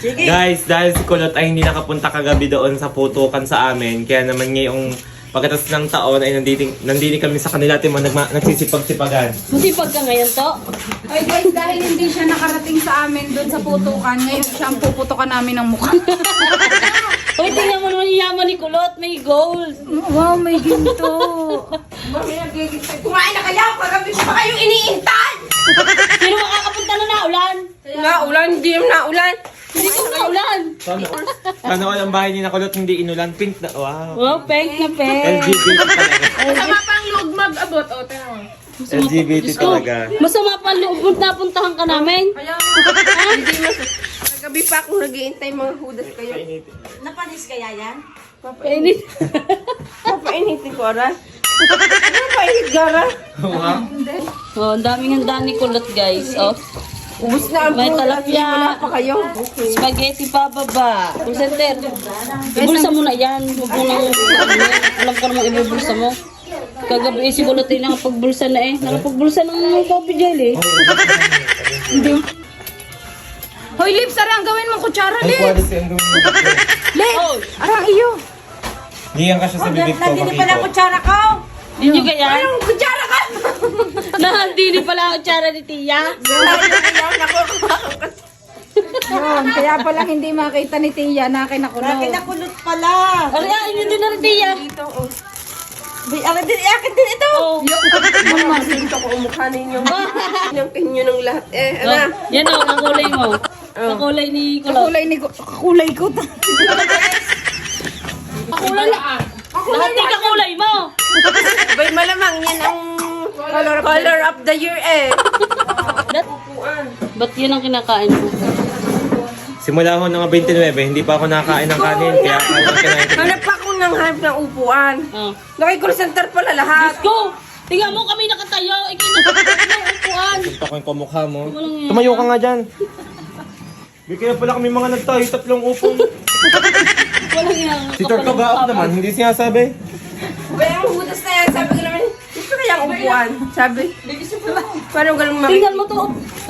Guys, dahil si Kulot ay hindi nakapunta kagabi doon sa putukan sa amin, kaya naman ngayong pagkatapos ng taon ay nandito kami sa kanila at nagsisipag-sipagan. Masipag ka ngayon to? Ay guys, dahil hindi siya nakarating sa amin doon sa putukan, ngayon siya ang puputukan namin ng mukha. Uy, tingnan mo naman yung yaman ni Kulot. May gold. Wow, may ginto. Kumain na kayo! Kagabi pa kayong iniintan! Sino makakapunta na naulan? Naulan, hindi yung naulan. Hindi ko naulan. Sana all ang bahay ni na Kulot hindi inulan. Pink na, wow. Wow, pink na pink. LGBT talaga. Sama pang loob mag-abot. O, tara mo. LGBT talaga. Masama pa loob na puntahan ka namin. Kaya, hindi mas... Kagabi pa akong nag-iintay mga hudas kayo. Napanis kaya yan? Painit. Papainitin ko, Ara. Papainit, Gara. Wow. Oh, ang daming handa ni Kulot, guys. Oh. Ubus na ang May putas. talapya. Wala pa kayo. Spaghetti pa baba. Kung center. Ibulsa mo na yan. Huwag mo nang alam ko namang ibubulsa mo. Kagabi si Kulot ay nakapagbulsa na eh. Nakapagbulsa ng coffee gel eh. Hoy, Lips, arang gawin mong kutsara, Ay, Lips. quality ang gawin mo. Oh, Arang iyo. Hiyan ka siya sa bibig ko, Nandini pala makito. kutsara ko. di nyo kaya? Anong kutsara ka? Nahandi pala ang tsara ni Tia. Yun, kaya pala hindi makita ni Tia na kinakulot. Kinakulot pala. Ano yan? Yun din na rin Tia. Akin din ito. Oh. Ito ko umukha ninyo. Yung pinyo ng lahat. Oh, yan o, ang kulay mo. Ang kulay ni Kulot. Kulay ko. Kulay na. Lahat din ka kulay mo. Bay, malamang yan ang color of the year eh. Ba't yun ang kinakain mo? Simula ho ng 29, hindi pa ako nakakain ng kanin, kaya ako kinain ko. Hanap ako ng hanap ng upuan. Oh. Naki-call center pala lahat. Go! Tingnan mo kami nakatayo. Ikinakain ng upuan. Punta ko yung kamukha mo. Walang yan. Tumayo ka nga dyan. Di kaya pala kami mga nagtayo, tatlong upong. Walang yan. Si Tortuga naman, hindi sinasabi. Bay, ang hudas na yan. Sabi ko naman, gusto kaya ang upuan. Sabi, parang ganun mami. Tingnan mo to.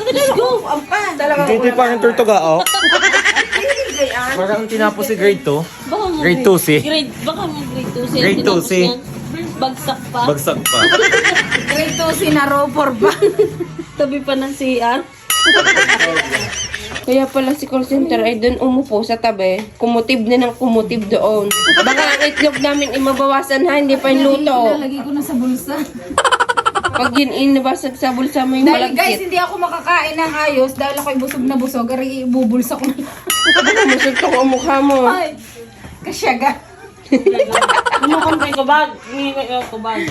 Let's go. Talagang Ito yung parang Tortuga, oh. gayaan. Parang tinapos si grade 2. Baka nga Grade 2 si. Baka nga grade 2 si. Grade 2 si. Bagsak pa. Bagsak pa. Grade 2 si Naropor ba? Tabi pa ng CR. Kaya pala si call center ay doon umupo sa tabi. Kumutib na ng kumutib doon. Baka ang itlog namin imabawasan ha, hindi pa yung luto. Lalagay ko na sa bulsa. Pag yun inabasag sa bulsa mo yung Dahil guys, malagkit. hindi ako makakain ng ayos dahil ako'y busog na busog. Ari, ibubulsa ko na. Masag ko ang mukha mo. Ay, kasyaga. Kumukon kay kubag. Hindi kay kubag.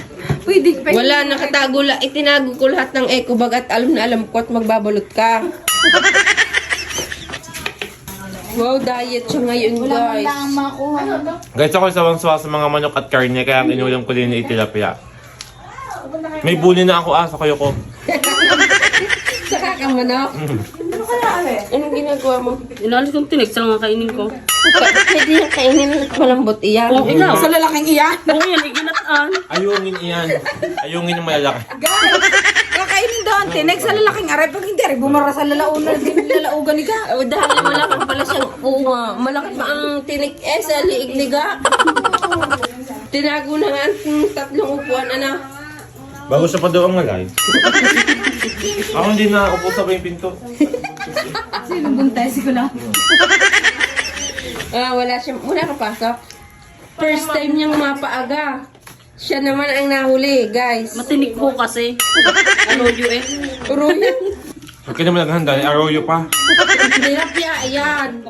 Pwede pa. Wala, nakatago lang. Itinago ko lahat ng eco bag at alam na alam ko at magbabalot ka. Wow, diet siya ngayon, Wala man guys. lang ang makuha. Guys, ako sawang-sawa sa mga manok at karne, kaya inulam ko din na itilapia. May bully na ako, sa kayo ko. Saka ka manok. Anong ginagawa mo? Inalis kong tinig sa mga kainin ko. Pwede yung kainin at malambot iyan. Oh, ikaw. Sa lalaking iyan. Oo yan, iginataan. Ayungin iyan. Ayungin yung malalaki. Guys, kakainin doon. Tinig sa lalaking aray. Pag hindi, aray, bumara sa lalaunan. Lalaugan ni ka. O dahil malaki pala siyang unga. Malaki pa ang tinik sa liig-liga. Tinago na nga ang tatlong upuan, ano? Bago siya pa daw ang malay. Ako hindi na upo sa yung pinto. Sino buntes ko lang? Wala ka pasok. First time niyang mapaaga. Siya naman ang nahuli, guys. Matinig po kasi. Ano yun eh. Uruyo. Huwag ka naman naghanda, arroyo pa. Tilapia, ayan.